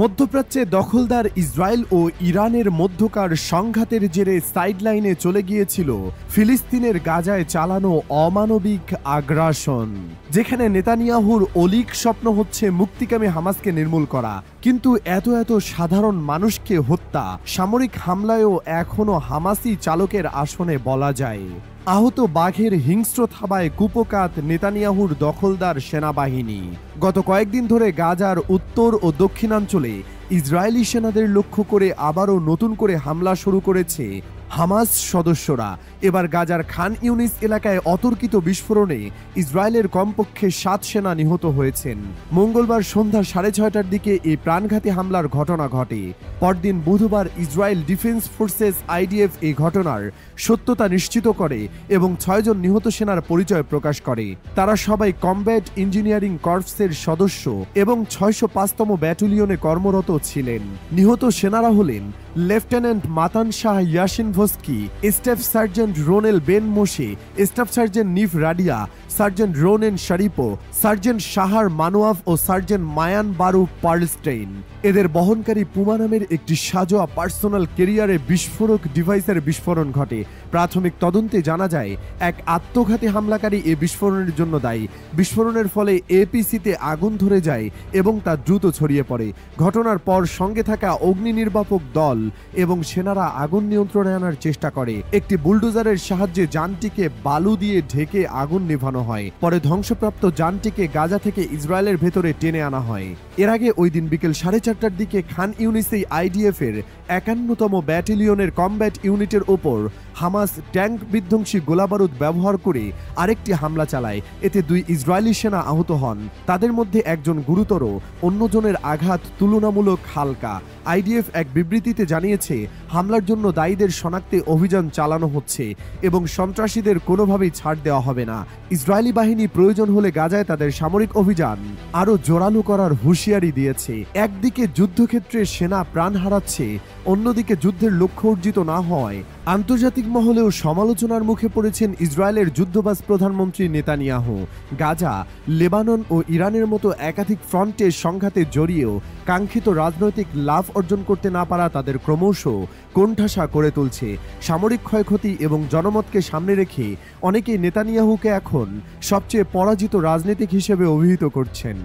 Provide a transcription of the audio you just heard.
মধ্যপ্রাচ্যে দখলদার ইসরায়েল ও ইরানের মধ্যকার সংঘাতের জেরে সাইডলাইনে চলে গিয়েছিল ফিলিস্তিনের গাজায় চালানো অমানবিক আগ্রাসন, যেখানে নেতানিয়াহুর অলীক স্বপ্ন হচ্ছে মুক্তিকামী হামাসকে নির্মূল করা। কিন্তু এত সাধারণ মানুষকে হত্যা, সামরিক হামলায়ও এখনো হামাসি চালকের আসনে বলা যায়। আহত বাঘের হিংস্র থাবায় কুপকাত নেতানিয়াহুর দখলদার সেনাবাহিনী। গত কয়েকদিন ধরে গাজার উত্তর ও দক্ষিণাঞ্চলে ইসরায়েলি সেনাদের লক্ষ্য করে আবারও নতুন করে হামলা শুরু করেছে হামাস সদস্যরা। এবার গাজার খান ইউনিস এলাকায় অতর্কিত বিস্ফোরণে ইসরায়েলের কমপক্ষে 7 সেনা নিহত হয়েছেন। মঙ্গলবার সন্ধ্যা 6:30টার দিকে এই প্রাণঘাতী হামলার ঘটনা ঘটে। পরদিন বুধবার ইসরায়েল ডিফেন্স ফোর্সেস IDF এই ঘটনার সত্যতা নিশ্চিত করে এবং 6 জন নিহত সেনার পরিচয় প্রকাশ করে। তারা সবাই কমব্যাট ইঞ্জিনিয়ারিং কর্পসের সদস্য এবং 605তম ব্যাটালিয়নে কর্মরত ছিলেন। নিহত সেনারা হলেন lieutenant Matan Shah Yasin Vaski, staff sergeant Ronel Ben Moshe, staff sergeant Nif Radia, sergeant Ronen Sharifo, sergeant Shahar Manoaf ও সার্জেন্ট মায়ান বারু পার্লস্টেইন। এদের বহনকারী পুমা নামের একটি সাজোয়া পার্সোনাল ক্যারিয়ারে বিস্ফোরক ডিভাইসের বিস্ফোরণ ঘটে। প্রাথমিক তদন্তে জানা যায় এক আত্মঘাতী হামলাকারী এ বিস্ফোরণের জন্য দায়ী। বিস্ফোরণের ফলে APCতে আগুন ধরে যায় এবং তা দ্রুত ছড়িয়ে পড়ে। ঘটনার পর সঙ্গে থাকা অগ্নি নির্বাপক দল এবং সেনারা আগুন নিয়ন্ত্রণে আনার চেষ্টা করে। একটি বুলডোজারের সাহায্যে যানটিকে বালু দিয়ে ঢেকে আগুন নেভানো হয়। পরে ধ্বংসপ্রাপ্ত যানটিকে গাজা থেকে ইসরায়েলের ভেতরে টেনে আনা হয়। এর আগে ওই দিন বিকেল 4:30টার দিকে খান ইউনিসেই IDF এর 51তম ব্যাটালিয়নের কমব্যাট ইউনিটের ওপর হামাস ট্যাঙ্ক বিধ্বংসী গোলাবারুদ ব্যবহার করে আরেকটি হামলা চালায়। এতে 2 ইসরায়েলি সেনা আহত হন। তাদের মধ্যে একজন গুরুতর, অন্যজনের আঘাত তুলনামূলক হালকা। IDF এক বিবৃতিতে জানিয়েছে, হামলার জন্য দায়ীদের শনাক্তে অভিযান চালানো হচ্ছে এবং সন্ত্রাসীদের কোনোভাবেই ছাড় দেওয়া হবে না। ইসরায়েলি বাহিনী প্রয়োজন হলে গাজায় তাদের সামরিক অভিযান আরও জোরালো করার হুঁশিয়ারি দিয়েছে। একদিকে যুদ্ধক্ষেত্রে সেনা প্রাণ হারাচ্ছে, অন্যদিকে যুদ্ধের লক্ষ্য অর্জিত না হওয়ায় আন্তর্জাতিক মহলেও সমালোচনার মুখে পড়েছেন ইসরায়েলের যুদ্ধবাজ প্রধানমন্ত্রী নেতানিয়াহু। গাজা, লেবানন ও ইরানের মতো একাধিক ফ্রন্টে সংঘাতে জড়িয়েও কাঙ্ক্ষিত রাজনৈতিক লাভ অর্জন করতে না পারা তাদের ক্রমশ কোণঠাসা করে তুলছে। সামরিক ক্ষয়ক্ষতি এবং জনমতকে সামনে রেখে অনেকেই নেতানিয়াহুকে এখন সবচেয়ে পরাজিত রাজনীতিক হিসেবে অভিহিত করছেন।